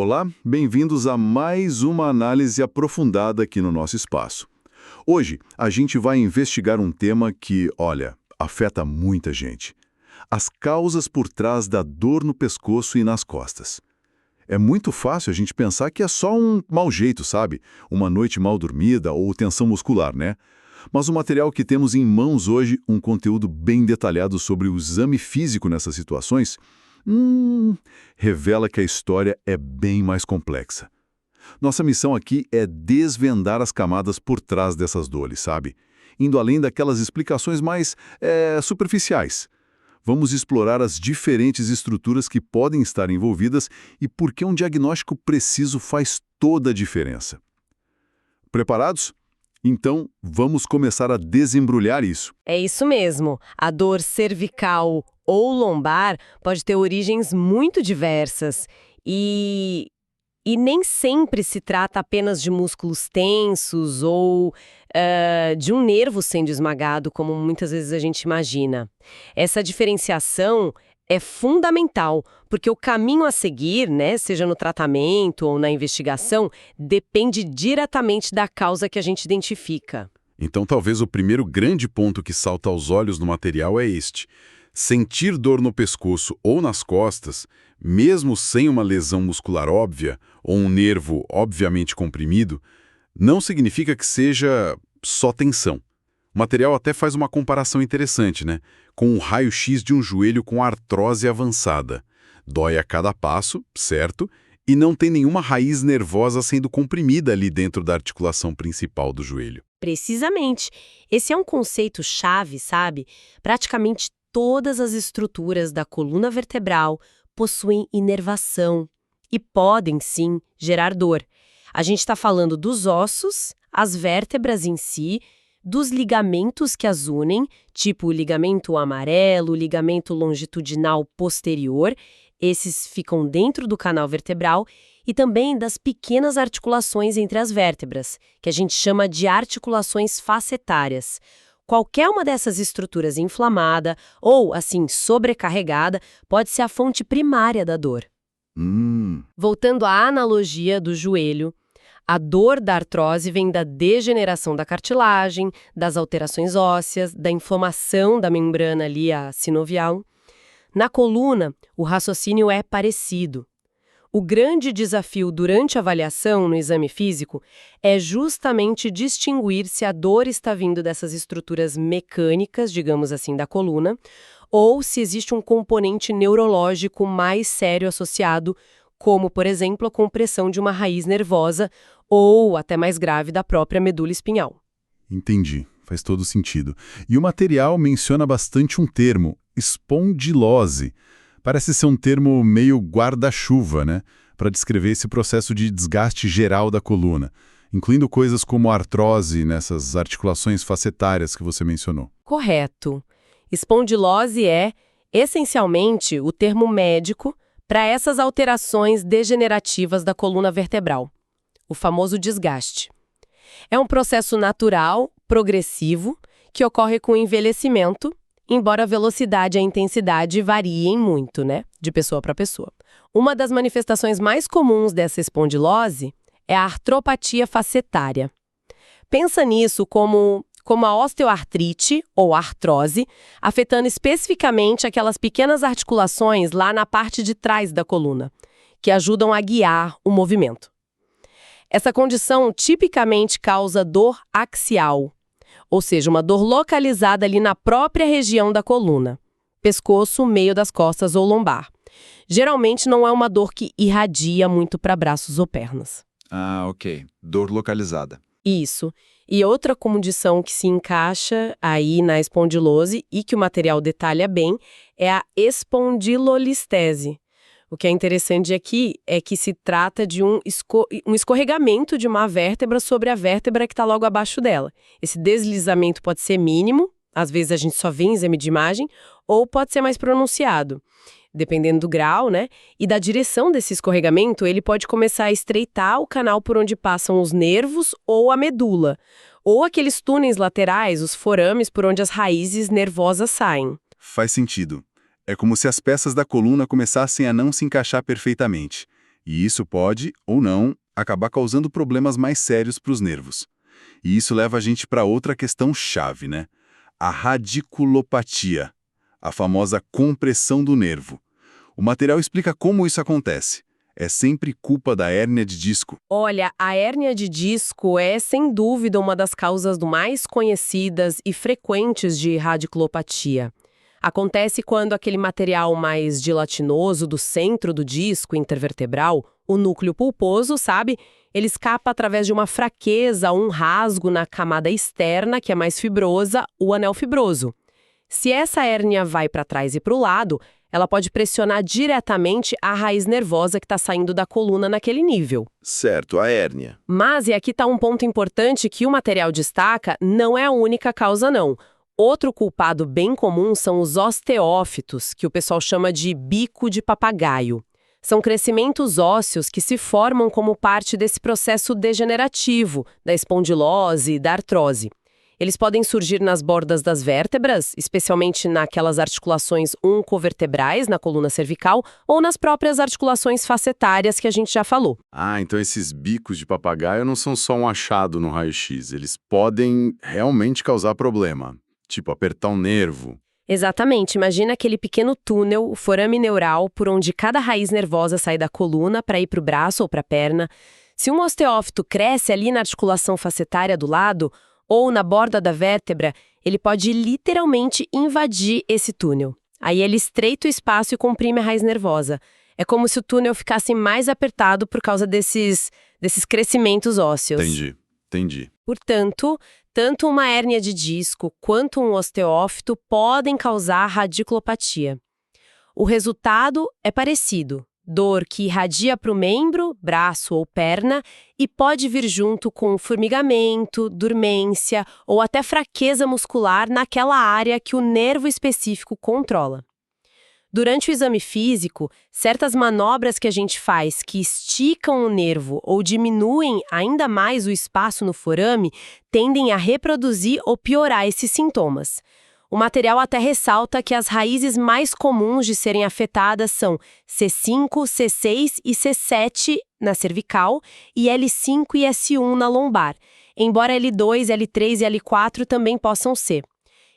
Olá, bem-vindos a mais uma análise aprofundada aqui no nosso espaço. Hoje, a gente vai investigar um tema que, olha, afeta muita gente. As causas por trás da dor no pescoço e nas costas. É muito fácil a gente pensar que é só um mau jeito, sabe? Uma noite mal dormida ou tensão muscular, né? Mas o material que temos em mãos hoje, um conteúdo bem detalhado sobre o exame físico nessas situações, revela que a história é bem mais complexa. Nossa missão aqui é desvendar as camadas por trás dessas dores, sabe? Indo além daquelas explicações mais superficiais. Vamos explorar as diferentes estruturas que podem estar envolvidas e por que um diagnóstico preciso faz toda a diferença. Preparados? Então, vamos começar a desembrulhar isso. É isso mesmo. A dor cervical ou lombar pode ter origens muito diversas e nem sempre se trata apenas de músculos tensos ou de um nervo sendo esmagado, como muitas vezes a gente imagina. Essa diferenciação é fundamental, porque o caminho a seguir, né, seja no tratamento ou na investigação, depende diretamente da causa que a gente identifica. Então, talvez o primeiro grande ponto que salta aos olhos no material é este. Sentir dor no pescoço ou nas costas, mesmo sem uma lesão muscular óbvia ou um nervo obviamente comprimido, não significa que seja só tensão. O material até faz uma comparação interessante, né? Com o raio-x de um joelho com artrose avançada. Dói a cada passo, certo? E não tem nenhuma raiz nervosa sendo comprimida ali dentro da articulação principal do joelho. Precisamente. Esse é um conceito chave, sabe? Praticamente todas as estruturas da coluna vertebral possuem inervação e podem, sim, gerar dor. A gente está falando dos ossos, as vértebras em si, dos ligamentos que as unem, tipo o ligamento amarelo, o ligamento longitudinal posterior, esses ficam dentro do canal vertebral, e também das pequenas articulações entre as vértebras, que a gente chama de articulações facetárias. Qualquer uma dessas estruturas inflamada ou, assim, sobrecarregada, pode ser a fonte primária da dor. Voltando à analogia do joelho, a dor da artrose vem da degeneração da cartilagem, das alterações ósseas, da inflamação da membrana ali, a sinovial. Na coluna, o raciocínio é parecido. O grande desafio durante a avaliação no exame físico é justamente distinguir se a dor está vindo dessas estruturas mecânicas, digamos assim, da coluna, ou se existe um componente neurológico mais sério associado, como, por exemplo, a compressão de uma raiz nervosa ou, até mais grave, da própria medula espinhal. Entendi, faz todo sentido. E o material menciona bastante um termo, espondilose. Parece ser um termo meio guarda-chuva, né? Para descrever esse processo de desgaste geral da coluna, incluindo coisas como artrose nessas articulações facetárias que você mencionou. Correto. Espondilose é, essencialmente, o termo médico para essas alterações degenerativas da coluna vertebral, o famoso desgaste. É um processo natural, progressivo, que ocorre com o envelhecimento, embora a velocidade e a intensidade variem muito, né, de pessoa para pessoa. Uma das manifestações mais comuns dessa espondilose é a artropatia facetária. Pensa nisso como a osteoartrite ou artrose, afetando especificamente aquelas pequenas articulações lá na parte de trás da coluna, que ajudam a guiar o movimento. Essa condição tipicamente causa dor axial, ou seja, uma dor localizada ali na própria região da coluna, pescoço, meio das costas ou lombar. Geralmente não é uma dor que irradia muito para braços ou pernas. Ah, ok. Dor localizada. Isso. E outra condição que se encaixa aí na espondilose e que o material detalha bem é a espondilolistese. O que é interessante aqui é que se trata de um escorregamento de uma vértebra sobre a vértebra que está logo abaixo dela. Esse deslizamento pode ser mínimo, às vezes a gente só vê em exame de imagem, ou pode ser mais pronunciado. Dependendo do grau, né, e da direção desse escorregamento, ele pode começar a estreitar o canal por onde passam os nervos ou a medula, ou aqueles túneis laterais, os forames por onde as raízes nervosas saem. Faz sentido. É como se as peças da coluna começassem a não se encaixar perfeitamente. E isso pode, ou não, acabar causando problemas mais sérios para os nervos. E isso leva a gente para outra questão chave, né? A radiculopatia, a famosa compressão do nervo. O material explica como isso acontece. É sempre culpa da hérnia de disco. Olha, a hérnia de disco é, sem dúvida, uma das causas mais conhecidas e frequentes de radiculopatia. Acontece quando aquele material mais gelatinoso do centro do disco intervertebral, o núcleo pulposo, sabe? Ele escapa através de uma fraqueza, um rasgo na camada externa, que é mais fibrosa, o anel fibroso. Se essa hérnia vai para trás e para o lado, ela pode pressionar diretamente a raiz nervosa que está saindo da coluna naquele nível. Certo, a hérnia. Mas, e aqui está um ponto importante que o material destaca, não é a única causa não. Outro culpado bem comum são os osteófitos, que o pessoal chama de bico de papagaio. São crescimentos ósseos que se formam como parte desse processo degenerativo, da espondilose e da artrose. Eles podem surgir nas bordas das vértebras, especialmente naquelas articulações oncovertebrais na coluna cervical, ou nas próprias articulações facetárias que a gente já falou. Ah, então esses bicos de papagaio não são só um achado no raio-x, eles podem realmente causar problema, tipo apertar um nervo. Exatamente, imagina aquele pequeno túnel, o forame neural, por onde cada raiz nervosa sai da coluna para ir para o braço ou para a perna. Se um osteófito cresce ali na articulação facetária do lado, ou na borda da vértebra, ele pode literalmente invadir esse túnel. Aí ele estreita o espaço e comprime a raiz nervosa. É como se o túnel ficasse mais apertado por causa desses crescimentos ósseos. Entendi. Portanto, tanto uma hérnia de disco quanto um osteófito podem causar radiculopatia. O resultado é parecido. Dor que irradia para o membro, braço ou perna, e pode vir junto com formigamento, dormência ou até fraqueza muscular naquela área que o nervo específico controla. Durante o exame físico, certas manobras que a gente faz que esticam o nervo ou diminuem ainda mais o espaço no forame tendem a reproduzir ou piorar esses sintomas. O material até ressalta que as raízes mais comuns de serem afetadas são C5, C6 e C7 na cervical e L5 e S1 na lombar, embora L2, L3 e L4 também possam ser.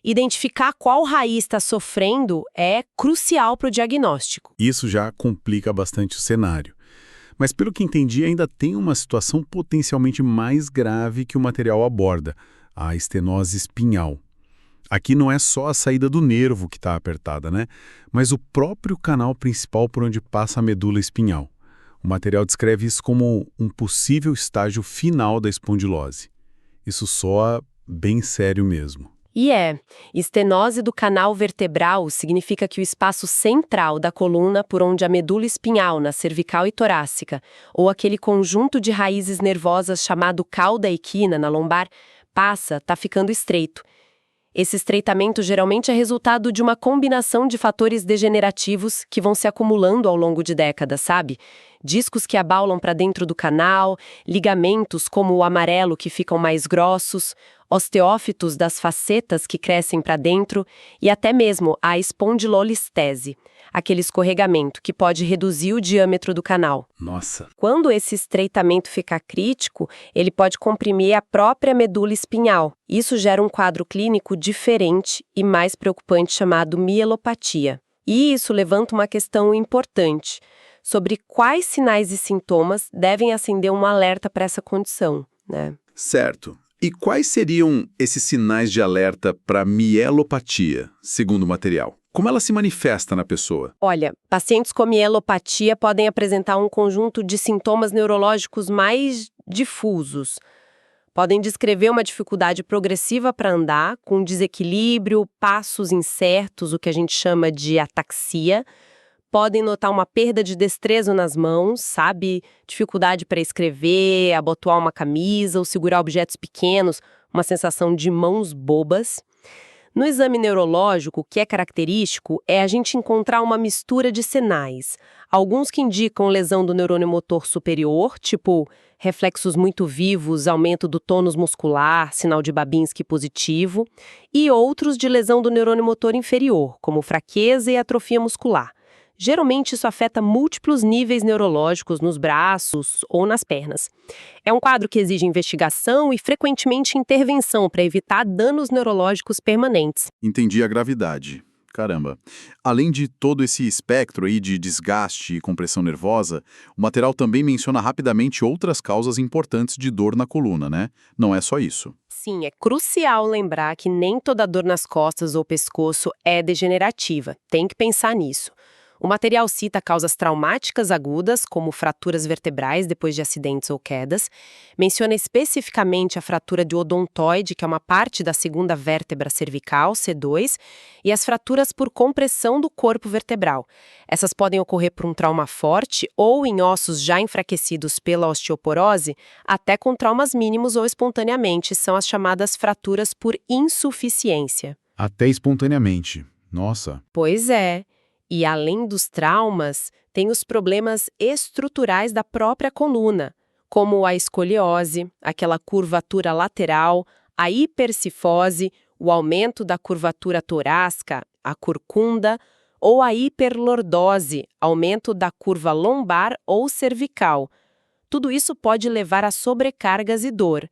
Identificar qual raiz está sofrendo é crucial para o diagnóstico. Isso já complica bastante o cenário. Mas pelo que entendi, ainda tem uma situação potencialmente mais grave que o material aborda, a estenose espinhal. Aqui não é só a saída do nervo que está apertada, né? Mas o próprio canal principal por onde passa a medula espinhal. O material descreve isso como um possível estágio final da espondilose. Isso soa bem sério mesmo. E estenose do canal vertebral significa que o espaço central da coluna por onde a medula espinhal na cervical e torácica, ou aquele conjunto de raízes nervosas chamado cauda equina na lombar, passa, está ficando estreito. Esse estreitamento geralmente é resultado de uma combinação de fatores degenerativos que vão se acumulando ao longo de décadas, sabe? Discos que abaulam para dentro do canal, ligamentos como o amarelo que ficam mais grossos, osteófitos das facetas que crescem para dentro e até mesmo a espondilolistese, aquele escorregamento que pode reduzir o diâmetro do canal. Nossa! Quando esse estreitamento ficar crítico, ele pode comprimir a própria medula espinhal. Isso gera um quadro clínico diferente e mais preocupante chamado mielopatia. E isso levanta uma questão importante sobre quais sinais e sintomas devem acender um alerta para essa condição, né? Certo. E quais seriam esses sinais de alerta para mielopatia, segundo o material? Como ela se manifesta na pessoa? Olha, pacientes com mielopatia podem apresentar um conjunto de sintomas neurológicos mais difusos. Podem descrever uma dificuldade progressiva para andar, com desequilíbrio, passos incertos, o que a gente chama de ataxia. Podem notar uma perda de destreza nas mãos, sabe? Dificuldade para escrever, abotoar uma camisa ou segurar objetos pequenos, uma sensação de mãos bobas. No exame neurológico, o que é característico é a gente encontrar uma mistura de sinais. Alguns que indicam lesão do neurônio motor superior, tipo reflexos muito vivos, aumento do tônus muscular, sinal de Babinski positivo, e outros de lesão do neurônio motor inferior, como fraqueza e atrofia muscular. Geralmente isso afeta múltiplos níveis neurológicos nos braços ou nas pernas. É um quadro que exige investigação e frequentemente intervenção para evitar danos neurológicos permanentes. Entendi a gravidade. Caramba. Além de todo esse espectro aí de desgaste e compressão nervosa, o material também menciona rapidamente outras causas importantes de dor na coluna, né? Não é só isso. Sim, é crucial lembrar que nem toda dor nas costas ou pescoço é degenerativa. Tem que pensar nisso. O material cita causas traumáticas agudas, como fraturas vertebrais depois de acidentes ou quedas, menciona especificamente a fratura de odontoide, que é uma parte da segunda vértebra cervical, C2, e as fraturas por compressão do corpo vertebral. Essas podem ocorrer por um trauma forte ou em ossos já enfraquecidos pela osteoporose, até com traumas mínimos ou espontaneamente, são as chamadas fraturas por insuficiência. Até espontaneamente. Nossa. Pois é. E além dos traumas, tem os problemas estruturais da própria coluna, como a escoliose, aquela curvatura lateral, a hipercifose, o aumento da curvatura torácica, a corcunda, ou a hiperlordose, aumento da curva lombar ou cervical. Tudo isso pode levar a sobrecargas e dor.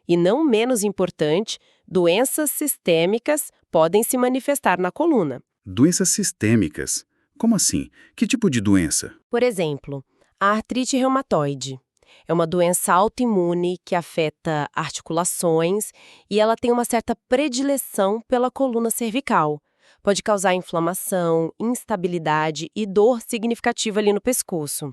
E não menos importante, doenças sistêmicas podem se manifestar na coluna. Doenças sistêmicas. Como assim? Que tipo de doença? Por exemplo, a artrite reumatoide. É uma doença autoimune que afeta articulações e ela tem uma certa predileção pela coluna cervical. Pode causar inflamação, instabilidade e dor significativa ali no pescoço.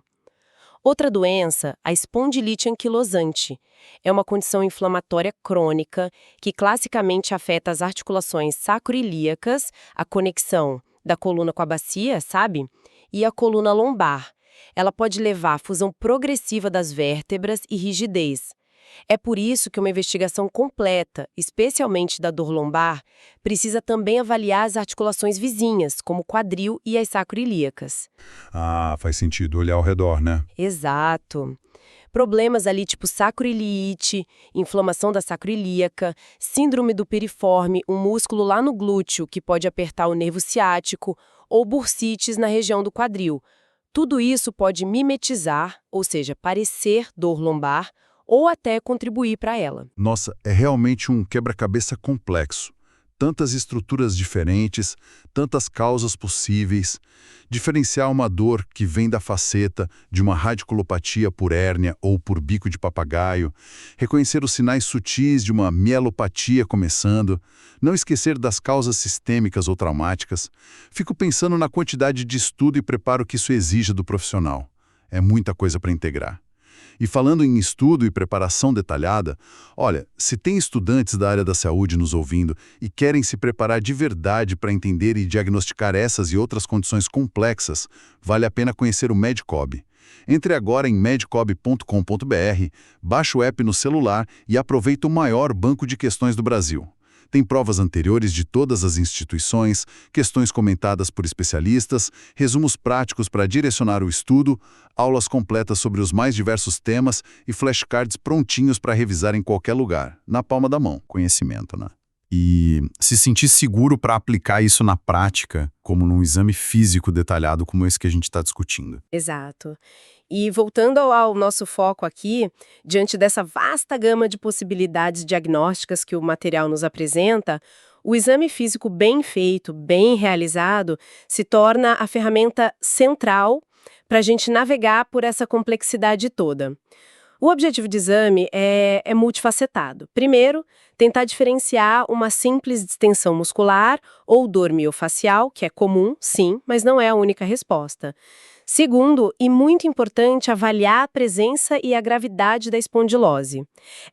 Outra doença, a espondilite anquilosante, é uma condição inflamatória crônica que classicamente afeta as articulações sacroiliacas, a conexão da coluna com a bacia, sabe? E a coluna lombar. Ela pode levar à fusão progressiva das vértebras e rigidez. É por isso que uma investigação completa, especialmente da dor lombar, precisa também avaliar as articulações vizinhas, como o quadril e as sacroiliacas. Ah, faz sentido olhar ao redor, né? Exato. Problemas ali tipo sacroiliite, inflamação da sacroilíaca, síndrome do piriforme, um músculo lá no glúteo que pode apertar o nervo ciático, ou bursites na região do quadril. Tudo isso pode mimetizar, ou seja, parecer dor lombar, ou até contribuir para ela. Nossa, é realmente um quebra-cabeça complexo. Tantas estruturas diferentes, tantas causas possíveis. Diferenciar uma dor que vem da faceta de uma radiculopatia por hérnia ou por bico de papagaio. Reconhecer os sinais sutis de uma mielopatia começando. Não esquecer das causas sistêmicas ou traumáticas. Fico pensando na quantidade de estudo e preparo que isso exige do profissional. É muita coisa para integrar. E falando em estudo e preparação detalhada, olha, se tem estudantes da área da saúde nos ouvindo e querem se preparar de verdade para entender e diagnosticar essas e outras condições complexas, vale a pena conhecer o Medcob. Entre agora em medcob.com.br, baixe o app no celular e aproveite o maior banco de questões do Brasil. Tem provas anteriores de todas as instituições, questões comentadas por especialistas, resumos práticos para direcionar o estudo, aulas completas sobre os mais diversos temas e flashcards prontinhos para revisar em qualquer lugar, na palma da mão. Conhecimento, né? E se sentir seguro para aplicar isso na prática, como num exame físico detalhado como esse que a gente está discutindo. Exato. E voltando ao nosso foco aqui, diante dessa vasta gama de possibilidades diagnósticas que o material nos apresenta, o exame físico bem feito, bem realizado, se torna a ferramenta central para a gente navegar por essa complexidade toda. O objetivo do exame é multifacetado. Primeiro, tentar diferenciar uma simples distensão muscular ou dor miofacial, que é comum, sim, mas não é a única resposta. Segundo, e muito importante, avaliar a presença e a gravidade da espondilose.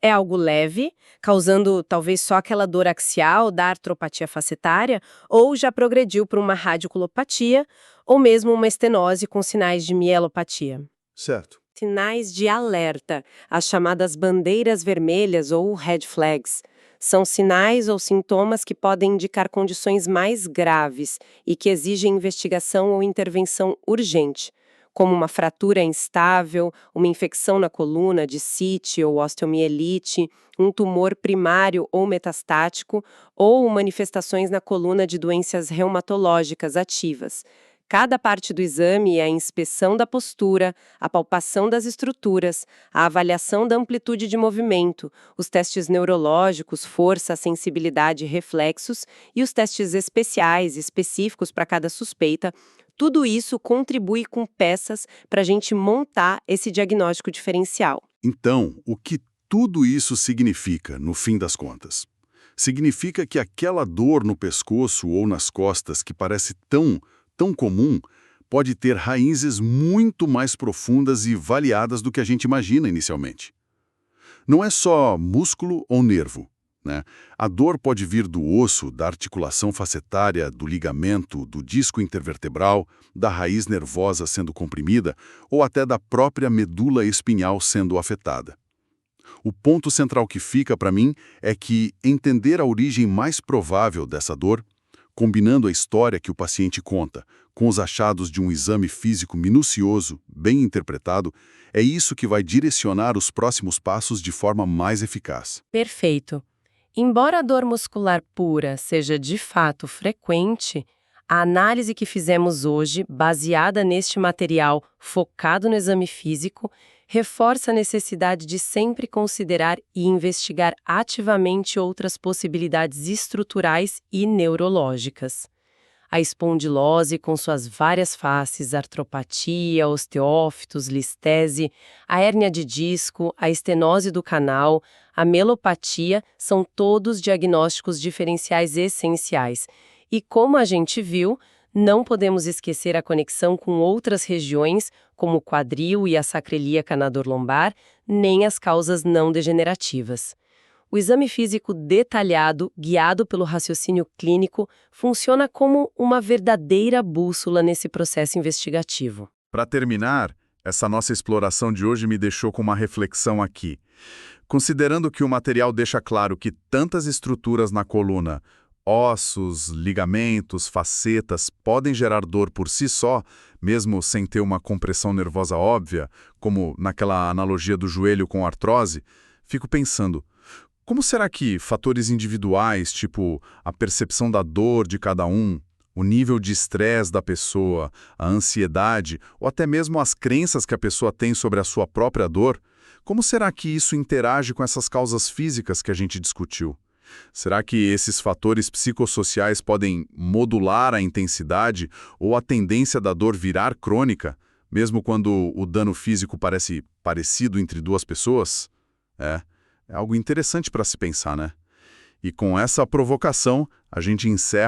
É algo leve, causando talvez só aquela dor axial da artropatia facetária, ou já progrediu para uma radiculopatia, ou mesmo uma estenose com sinais de mielopatia. Certo. Sinais de alerta, as chamadas bandeiras vermelhas ou red flags, são sinais ou sintomas que podem indicar condições mais graves e que exigem investigação ou intervenção urgente, como uma fratura instável, uma infecção na coluna, discite ou osteomielite, um tumor primário ou metastático, ou manifestações na coluna de doenças reumatológicas ativas. Cada parte do exame é a inspeção da postura, a palpação das estruturas, a avaliação da amplitude de movimento, os testes neurológicos, força, sensibilidade e reflexos e os testes especiais, específicos para cada suspeita. Tudo isso contribui com peças para a gente montar esse diagnóstico diferencial. Então, o que tudo isso significa, no fim das contas? Significa que aquela dor no pescoço ou nas costas que parece tão comum pode ter raízes muito mais profundas e variadas do que a gente imagina inicialmente. Não é só músculo ou nervo, né? A dor pode vir do osso, da articulação facetária, do ligamento, do disco intervertebral, da raiz nervosa sendo comprimida ou até da própria medula espinhal sendo afetada. O ponto central que fica para mim é que entender a origem mais provável dessa dor, combinando a história que o paciente conta com os achados de um exame físico minucioso, bem interpretado, é isso que vai direcionar os próximos passos de forma mais eficaz. Perfeito. Embora a dor muscular pura seja de fato frequente, a análise que fizemos hoje, baseada neste material focado no exame físico, reforça a necessidade de sempre considerar e investigar ativamente outras possibilidades estruturais e neurológicas. A espondilose, com suas várias faces, artropatia, osteófitos, listese, a hérnia de disco, a estenose do canal, a melopatia, são todos diagnósticos diferenciais essenciais. E como a gente viu, não podemos esquecer a conexão com outras regiões, como o quadril e a sacroiliaca na dor lombar, nem as causas não degenerativas. O exame físico detalhado, guiado pelo raciocínio clínico, funciona como uma verdadeira bússola nesse processo investigativo. Para terminar, essa nossa exploração de hoje me deixou com uma reflexão aqui. Considerando que o material deixa claro que tantas estruturas na coluna, ossos, ligamentos, facetas, podem gerar dor por si só, mesmo sem ter uma compressão nervosa óbvia, como naquela analogia do joelho com artrose, fico pensando, como será que fatores individuais, tipo a percepção da dor de cada um, o nível de estresse da pessoa, a ansiedade ou até mesmo as crenças que a pessoa tem sobre a sua própria dor, como será que isso interage com essas causas físicas que a gente discutiu? Será que esses fatores psicossociais podem modular a intensidade ou a tendência da dor virar crônica, mesmo quando o dano físico parece parecido entre duas pessoas? É algo interessante para se pensar, né? E com essa provocação, a gente encerra